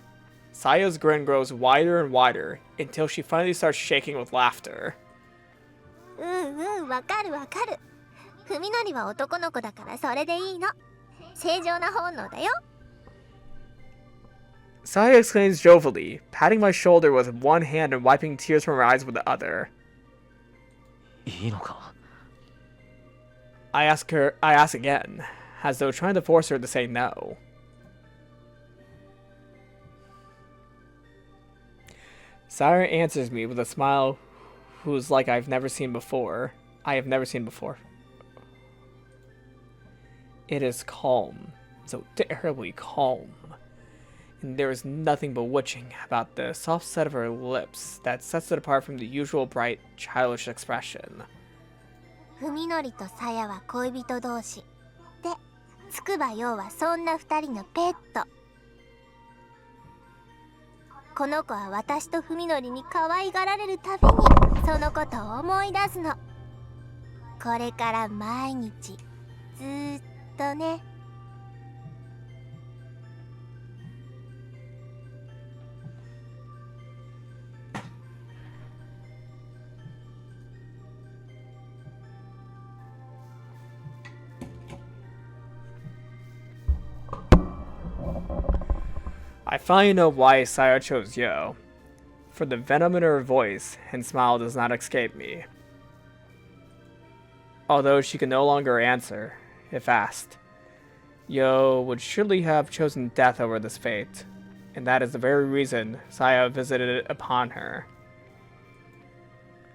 Saya's grin grows wider and wider until she finally starts shaking with laughter. わかるわかる。ふみのりは男の子だからそれでいいの。正常な本能だよ。Saya exclaims jovially, patting my shoulder with one hand and wiping tears from her eyes with the other. いいのか。I ask again, as though trying to force her to say no. Saya answers me with a smile who's like I have never seen before. It is calm, so terribly calm. And there is nothing bewitching about the soft set of her lips that sets it apart from the usual bright, childish expression. ふみのりとさやは恋人同士。で、つくばようはそんな二人のペット。この子は私とふみのりに可愛がられるたびにそのことを思い出すの。これから毎日ずーっとね。I finally know why Saya chose Yo, for the venom in her voice and smile does not escape me. Although she can no longer answer, if asked, Yo would surely have chosen death over this fate, and that is the very reason Saya visited it upon her.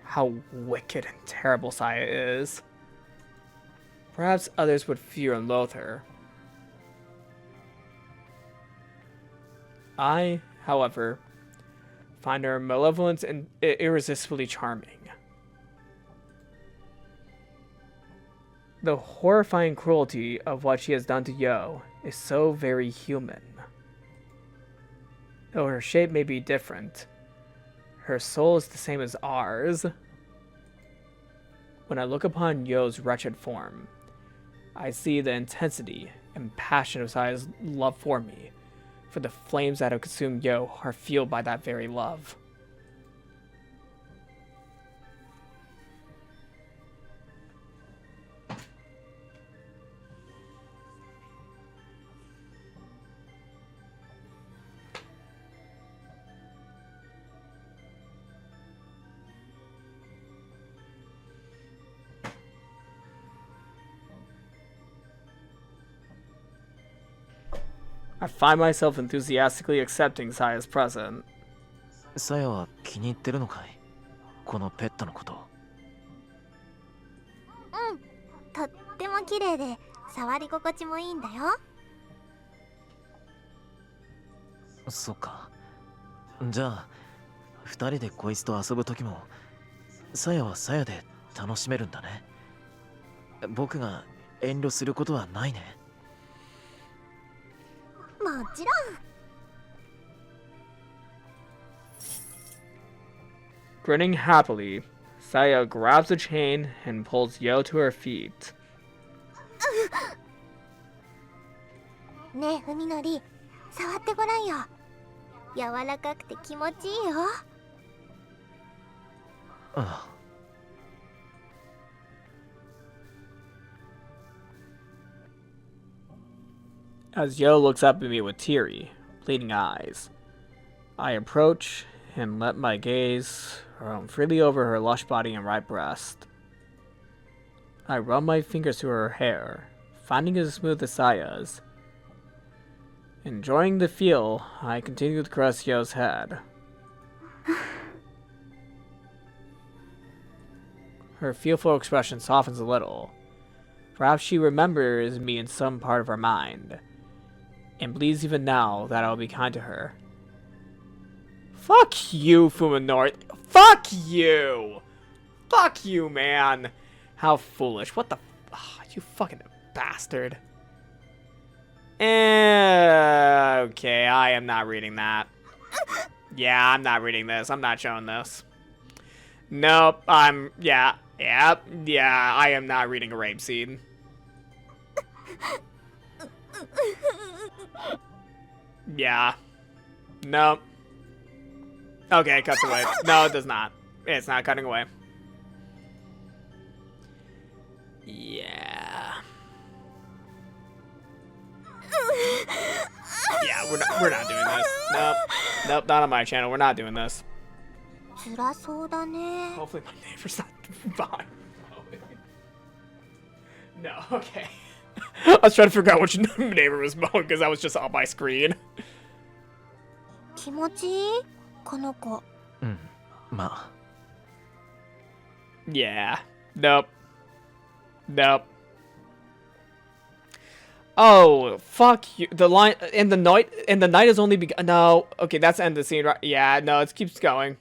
how wicked and terrible Saya is. Perhaps others would fear and loathe her. I, however, find her malevolence and irresistibly charming. The horrifying cruelty of what she has done to Yo is so very human. Though her shape may be different, her soul is the same as ours. When I look upon Yo's wretched form, I see the intensity and passion of Saya's love for me, for the flames that have consumed Yo are fueled by that very love. I find myself enthusiastically accepting Saya's present. さやは気に入ってるのかい、このペットのこと。うん、とっても綺麗で触り心地もいいんだよ。そっか。じゃあ二人でこいつと遊ぶ時もさやはさやで楽しめるんだね。僕が遠慮することはないね。もちろん。Grinning happily, Saya grabs a chain and pulls Yo to her feet. ねえ、文則、触ってごらんよ。柔らかくて気持ちいいよ。ああ。As Yo looks up at me with teary, pleading eyes, I approach and let my gaze roam freely over her lush body and right breast. I run my fingers through her hair, finding it as smooth as Saya's. Enjoying the feel, I continue to caress Yo's head. Her fearful expression softens a little. Perhaps she remembers me in some part of her mind, and believes even now that I will be kind to her. Fuck you, Fuminori. Fuck you! Fuck you, man! How foolish. What the... Oh, you fucking bastard. Okay, I am not reading that. Yeah, I'm not reading this. I'm not showing this. Nope, yeah, I am not reading a rape scene. Yeah. Nope. Okay, it cuts away. No, it does not. It's not cutting away. Yeah. Yeah, we're not doing this. Nope, not on my channel. We're not doing this. 辛そうだね。 Hopefully my neighbor's not behind. No, okay. I was trying to figure out which neighbor was mowing because that was just on my screen. 気持ちいい？この子。うん、まあ。Yeah. Nope. Oh, fuck you. The line in the night has only begun. No. Okay, that's the end of the scene, right? Yeah, no, it keeps going.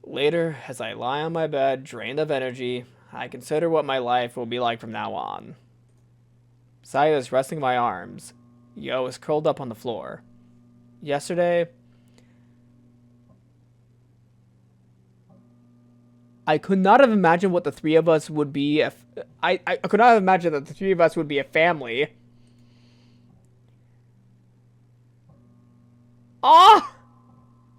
Later, as I lie on my bed, drained of energy, I consider what my life will be like from now on. Saya is resting in my arms. Yo is curled up on the floor. Yesterday, I could not have imagined what the three of us would be if... I could not have imagined that the three of us would be a family. Ah!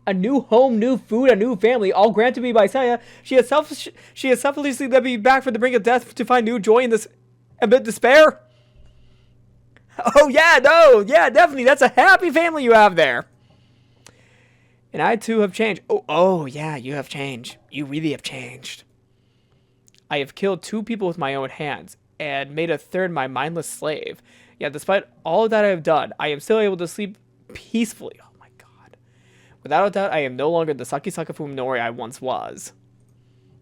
A new home, new food, a new family, all granted me by Saya. She has selflessly led me back from the brink of death to find new joy in this amid despair. Oh yeah, no, yeah, definitely. That's a happy family you have there. And I too have changed. Oh yeah, you have changed. You really have changed. I have killed 2 people with my own hands and made a third my mindless slave. Yet despite all that I have done, I am still able to sleep peacefully. Oh my god. Without a doubt, I am no longer the Sakisaka Fuminori I once was.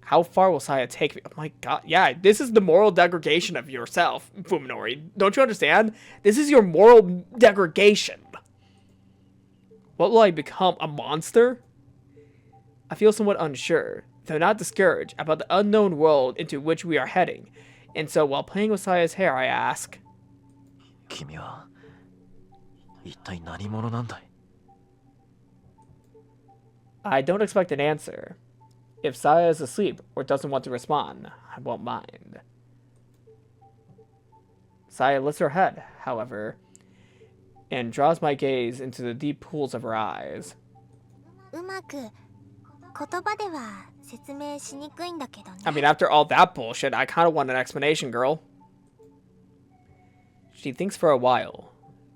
How far will Saya take me? Oh my god, yeah, this is the moral degradation of yourself, Fuminori. Don't you understand? This is your moral degradation. What will I become, a monster? I feel somewhat unsure, though not discouraged, about the unknown world into which we are heading. And so, while playing with Saya's hair, I ask, 君は一体何者なんだい? I don't expect an answer. If Saya is asleep or doesn't want to respond, I won't mind. Saya lifts her head, however, and draws my gaze into the deep pools of her eyes. うまく言葉では説明しにくいんだけどね。 I mean, after all that bullshit, I kind of want an explanation, girl. She thinks for a while,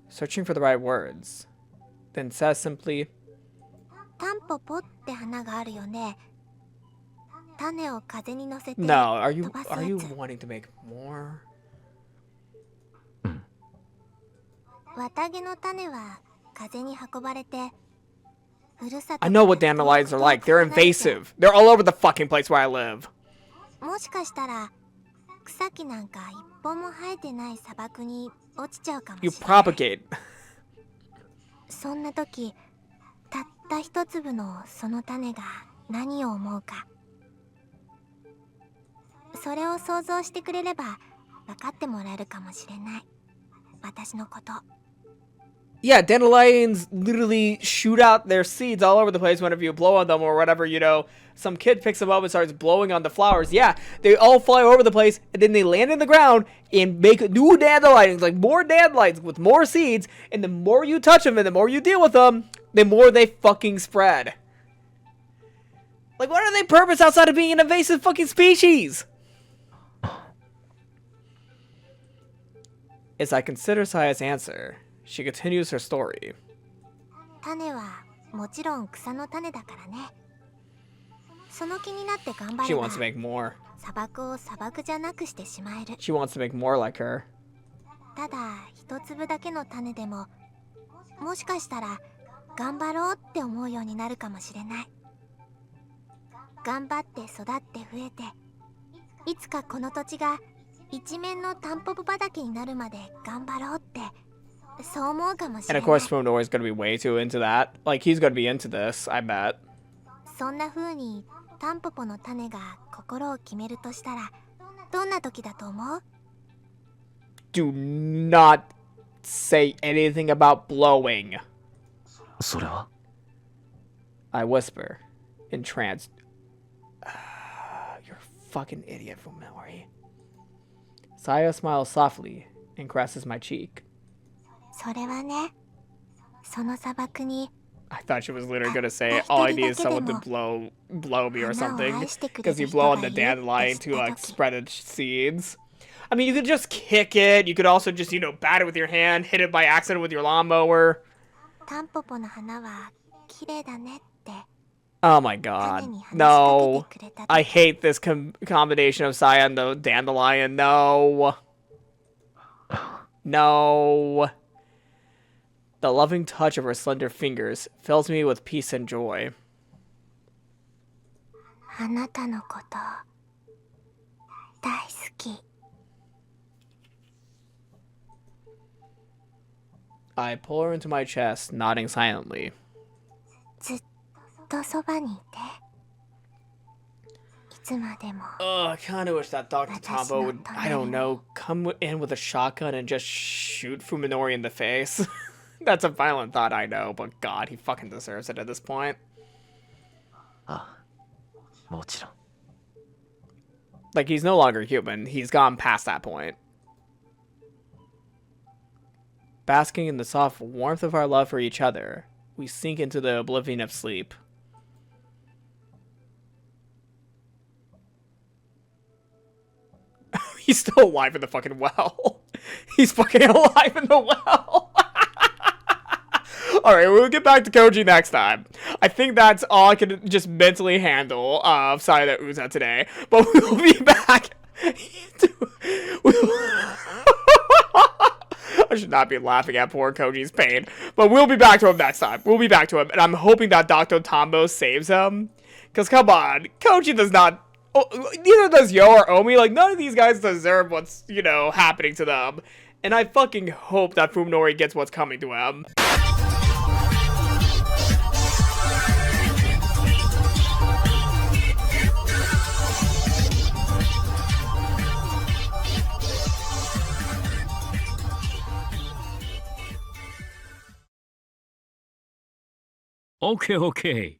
searching for the right words, then says simply, タンポポって花があるよね。種を風に乗せて No, are 飛 you ばすや are you つ。 wanting to make more? 綿毛の種は風に運ばれて、ふるさと I know what dandelions are like. They're invasive. They're all over the fucking place where I live. もしかしたら草木なんか一本も生えてない砂漠に落ちちゃうかもし You れない。 propagate. そんな時、たった一粒のその種が何を思うか。それを想像してくれれば分かってもらえるかもしれない。私のこと。 Yeah, dandelions literally shoot out their seeds all over the place whenever you blow on them or whatever, you know. Some kid picks them up and starts blowing on the flowers. Yeah, they all fly over the place and then they land in the ground and make new dandelions, like more dandelions with more seeds. And the more you touch them and the more you deal with them, the more they fucking spread. Like, what are they purpose outside of being an invasive fucking species? As I consider Saya's answer, she continues her story. 種はもちろん草の種だからね。その気になって頑張 She れば wants to make more. 砂漠を砂漠じゃなくしてしまえる。 She wants to make more like her. ただ一粒だけの種でも、もしかしたら頑張ろうって思うようになるかもしれない。頑張って育って増えて、いつかこの土地が一面のタンポポ畑になるまで頑張ろうって、そう思うかもし And れ of ない。 course, Fuminori is going to be way too into that. Like, he's going to be into this, I bet. そんな風にタンポポの種が心を決めるとしたら、どんな時だと思う？ Do not say anything about blowing. それは I whisper, entranced. You're a fucking idiot, Fuminori. Saya smiles softly and caresses my cheek. それはね、その砂漠に I thought she was literally going to say, all I need is someone to blow me or something. Because you blow on the dandelion to, like, spread its seeds. I mean, you could just kick it. You could also just, you know, bat it with your hand, hit it by accident with your lawnmower. タンポポの花は綺麗だねって。 Oh my god. No. I hate this combination of Saya and the dandelion. No. No. The loving touch of her slender fingers fills me with peace and joy. あなたのこと大好き。 I pull her into my chest, nodding silently. ずっとそばにいて。いつまでも。 I kind of wish that Dr. Tombo would, I don't know, come in with a shotgun and just shoot Fuminori in the face. That's a violent thought, I know, but god, he fucking deserves it at this point. あ、もちろん。 Like, he's no longer human. He's gone past that point. Basking in the soft warmth of our love for each other, we sink into the oblivion of sleep. He's still alive in the fucking well. He's fucking alive in the well. Alright, we'll get back to Koji next time. I think that's all I can just mentally handle of Saye no Uta today. But we'll be back. I should should not be laughing at poor Koji's pain. But we'll be back to him next time. We'll be back to him, and I'm hoping that Dr. Tombo saves him. Because, come on, Koji does not... Oh, neither does Yo or Omi. Like, none of these guys deserve what's, you know, happening to them. And I fucking hope that Fuminori gets what's coming to him. OK OK